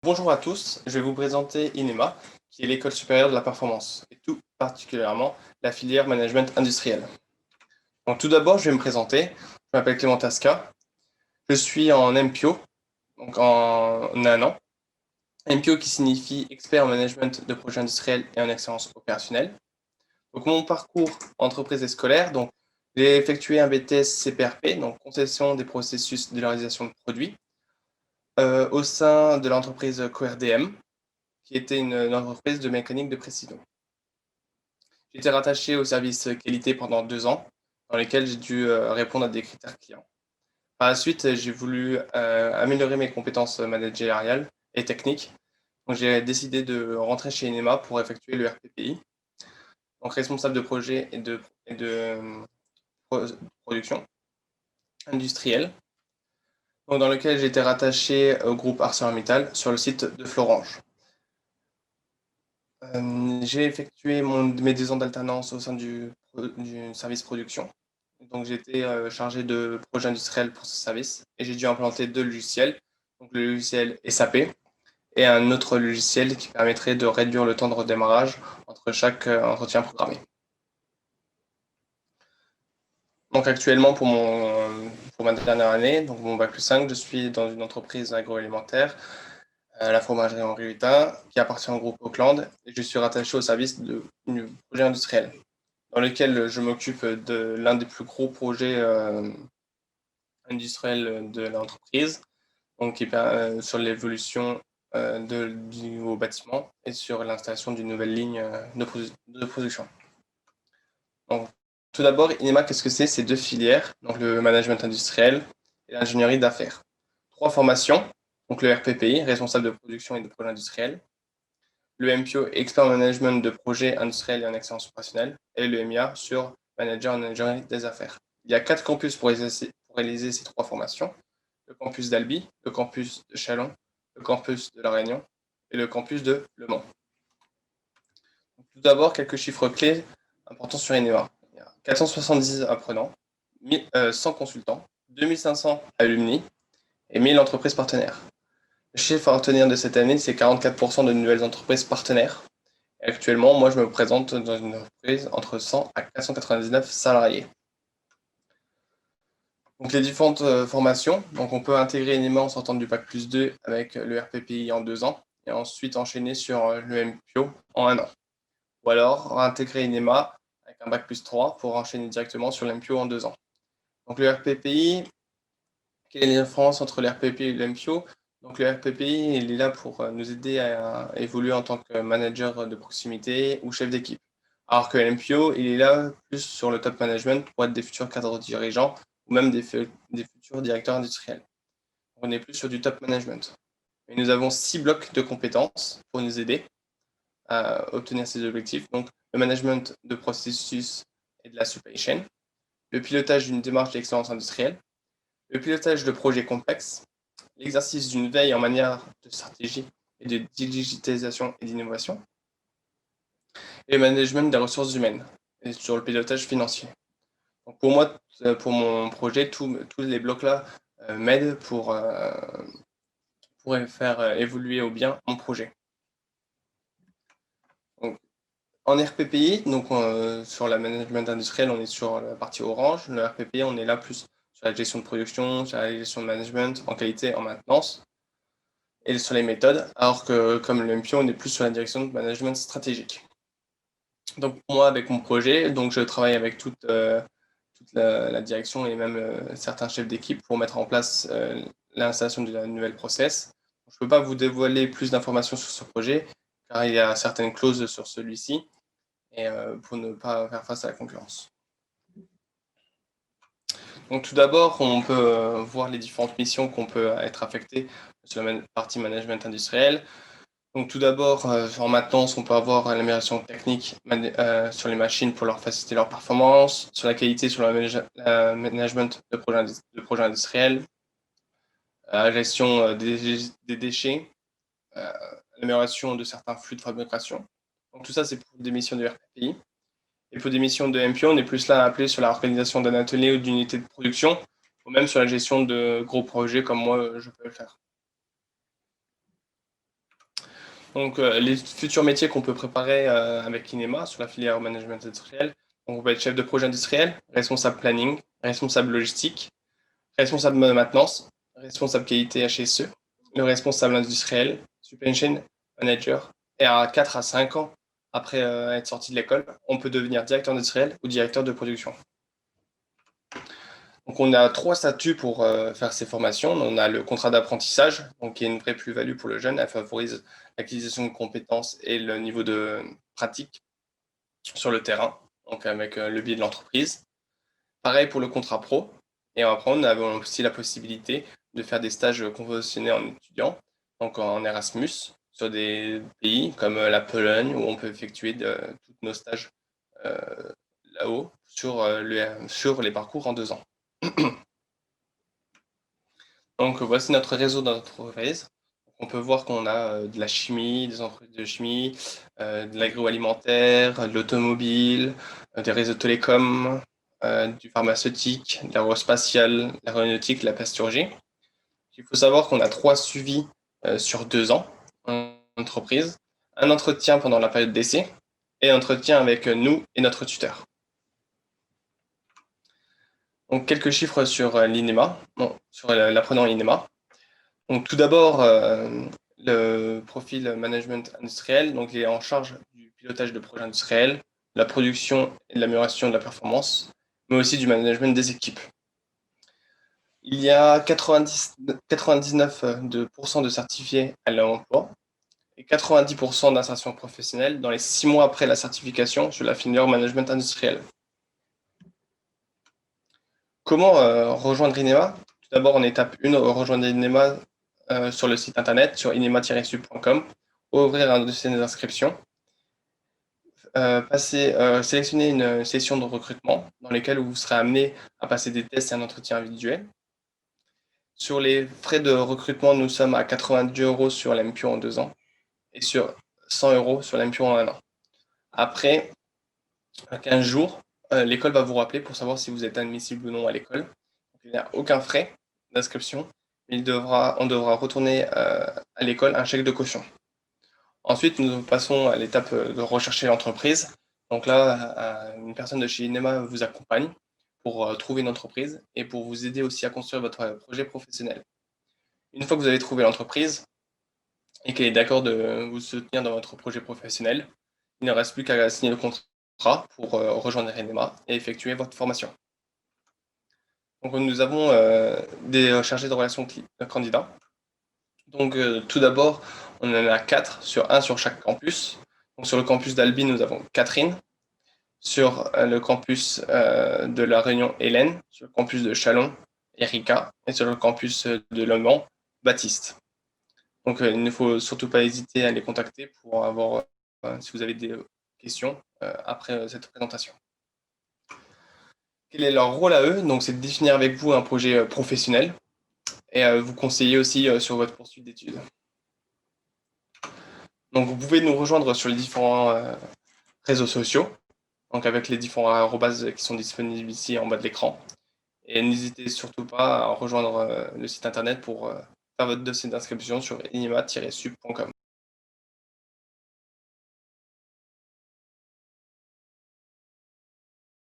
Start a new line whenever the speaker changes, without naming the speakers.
Bonjour à tous, je vais vous présenter INEMA, qui est l'École supérieure de la performance, et tout particulièrement la filière management industriel. Donc tout d'abord, je vais me présenter. Je m'appelle Clément Tasca. Je suis en MPO, donc en un an. MPO qui signifie expert en management de projets industriels et en excellence opérationnelle. Donc mon parcours entreprise et scolaire, donc j'ai effectué un BTS CPRP, donc conception des processus de réalisation de produits, au sein de l'entreprise CoRDM, qui était une entreprise de mécanique de précision. J'étais rattaché au service qualité pendant 2 ans, dans lesquels j'ai dû répondre à des critères clients. Par la suite, j'ai voulu améliorer mes compétences managériales et techniques. Donc, j'ai décidé de rentrer chez Enema pour effectuer le RPPI, donc responsable de projet et de production industrielle, donc dans lequel j'étais rattaché au groupe ArcelorMittal sur le site de Florange. J'ai effectué mes 2 ans d'alternance au sein du service production. Donc j'étais chargé de projet industriel pour ce service et j'ai dû implanter 2 logiciels, donc le logiciel SAP et un autre logiciel qui permettrait de réduire le temps de redémarrage entre chaque entretien programmé. Donc actuellement pour ma dernière année, donc mon bac plus 5, je suis dans une entreprise agroalimentaire, la fromagerie Henri Hutin, qui appartient au groupe Auckland, et je suis rattaché au service du projet industriel, dans lequel je m'occupe de l'un des plus gros projets industriels de l'entreprise, donc sur l'évolution du nouveau bâtiment et sur l'installation d'une nouvelle ligne de production. Donc, tout d'abord, INEMA, qu'est-ce que c'est? C'est 2 filières, donc le management industriel et l'ingénierie d'affaires. 3 formations, donc le RPPI, responsable de production et de projet industriel, le MPO, expert en management de projet industriel et en excellence opérationnelle, et le MIA sur manager en ingénierie des affaires. Il y a 4 campus pour réaliser ces 3 formations: le campus d'Albi, le campus de Châlons, le campus de La Réunion et le campus de Le Mans. Tout d'abord, quelques chiffres clés importants sur Eneva. Il y a 470 apprenants, 100 consultants, 2500 alumni et 1000 entreprises partenaires. Le chiffre à retenir de cette année, c'est 44% de nouvelles entreprises partenaires. Et actuellement, moi, je me présente dans une entreprise entre 100 à 499 salariés. Donc les différentes formations, donc on peut intégrer Enema en sortant du bac plus 2 avec le RPPI en 2 ans et ensuite enchaîner sur le MPO en 1 an. Ou alors intégrer Enema avec un bac plus 3 pour enchaîner directement sur l'MPO en 2 ans. Donc le RPPI, quelle est la différence entre le RPPI et le MPO? Donc le RPPI, il est là pour nous aider à évoluer en tant que manager de proximité ou chef d'équipe. Alors que le MPO, il est là plus sur le top management pour être des futurs cadres dirigeants ou même des futurs directeurs industriels. On est plus sur du top management. Et nous avons 6 blocs de compétences pour nous aider à obtenir ces objectifs. Donc, le management de processus et de la supply chain, le pilotage d'une démarche d'excellence industrielle, le pilotage de projets complexes, l'exercice d'une veille en manière de stratégie et de digitalisation et d'innovation, et le management des ressources humaines et sur le pilotage financier. Donc pour moi, pour mon projet, tous les blocs-là m'aident pour faire évoluer au bien mon projet. Donc, en RPPI, donc sur la management industriel, on est sur la partie orange. Le RPPI, on est là plus sur la gestion de production, sur la gestion de management, en qualité, en maintenance, et sur les méthodes, alors que comme le MPO, on est plus sur la direction de management stratégique. Donc moi, avec mon projet, donc je travaille avec toute la direction et même certains chefs d'équipe pour mettre en place l'installation de la nouvelle process. Je ne peux pas vous dévoiler plus d'informations sur ce projet, car il y a certaines clauses sur celui-ci, et pour ne pas faire face à la concurrence. Donc tout d'abord, on peut voir les différentes missions qu'on peut être affecté sur la partie management industriel. Donc tout d'abord, en maintenance, on peut avoir l'amélioration technique sur les machines pour leur faciliter leur performance, sur la qualité, sur le management de projets industriels, la gestion des déchets, l'amélioration de certains flux de fabrication. Donc tout ça, c'est pour des missions de RPPI. Et pour des missions de MPO, on est plus là à appeler sur l'organisation d'un atelier ou d'unité de production, ou même sur la gestion de gros projets comme moi, je peux le faire. Donc, les futurs métiers qu'on peut préparer avec Inema sur la filière management industriel. Donc, on peut être chef de projet industriel, responsable planning, responsable logistique, responsable maintenance, responsable qualité HSE, le responsable industriel, supply chain manager. Et à 4 à 5 ans après être sorti de l'école, on peut devenir directeur industriel ou directeur de production. Donc on a 3 statuts pour faire ces formations. On a le contrat d'apprentissage, donc qui est une vraie plus-value pour le jeune. Elle favorise l'acquisition de compétences et le niveau de pratique sur le terrain, donc avec le biais de l'entreprise. Pareil pour le contrat pro. Et après, on a aussi la possibilité de faire des stages conventionnés en étudiant, donc en Erasmus, sur des pays comme la Pologne, où on peut effectuer tous nos stages euh, là-haut sur les parcours en 2 ans. Donc voici notre réseau d'entreprises. On peut voir qu'on a de la chimie, des entreprises de chimie, de l'agroalimentaire, de l'automobile, des réseaux de télécom, du pharmaceutique, de l'aérospatial, l'aéronautique, la plasturgie. Il faut savoir qu'on a 3 suivis sur 2 ans en entreprise, un entretien pendant la période d'essai et un entretien avec nous et notre tuteur. Donc quelques chiffres sur l'INEMA, sur l'apprenant INEMA. Donc tout d'abord, le profil management industriel, donc il est en charge du pilotage de projets industriels, la production et de l'amélioration de la performance, mais aussi du management des équipes. Il y a 99% de certifiés à l'emploi et 90% d'insertion professionnelle dans les 6 mois après la certification sur la filière management industriel. Comment rejoindre INEMA? Tout d'abord, en étape 1, rejoindre INEMA sur le site internet, sur inema-sub.com, ouvrir un dossier d'inscription, sélectionner une session de recrutement dans laquelle vous serez amené à passer des tests et un entretien individuel. Sur les frais de recrutement, nous sommes à 90 € sur l'MPO en 2 ans et sur 100 € sur l'MPO en 1 an. Après 15 jours, l'école va vous rappeler pour savoir si vous êtes admissible ou non à l'école. Il n'y a aucun frais d'inscription. On devra retourner à l'école un chèque de caution. Ensuite, nous passons à l'étape de rechercher l'entreprise. Donc là, une personne de chez INEMA vous accompagne pour trouver une entreprise et pour vous aider aussi à construire votre projet professionnel. Une fois que vous avez trouvé l'entreprise et qu'elle est d'accord de vous soutenir dans votre projet professionnel, il ne reste plus qu'à signer le contrat pour rejoindre INEMA et effectuer votre formation. Donc nous avons des chargés de relations candidats. Donc tout d'abord, on en a 4, un sur chaque campus. Donc sur le campus d'Albi, nous avons Catherine. Sur le campus de La Réunion, Hélène. Sur le campus de Chalon, Erika. Et sur le campus de Le Mans, Baptiste. Donc il ne faut surtout pas hésiter à les contacter pour avoir, si vous avez des questions après cette présentation. Quel est leur rôle à eux? Donc c'est de définir avec vous un projet professionnel et vous conseiller aussi sur votre poursuite d'études. Donc vous pouvez nous rejoindre sur les différents réseaux sociaux, donc avec les différents arrobases qui sont disponibles ici en bas de l'écran. Et n'hésitez surtout pas à rejoindre le site internet pour faire votre dossier d'inscription sur inima-sub.com.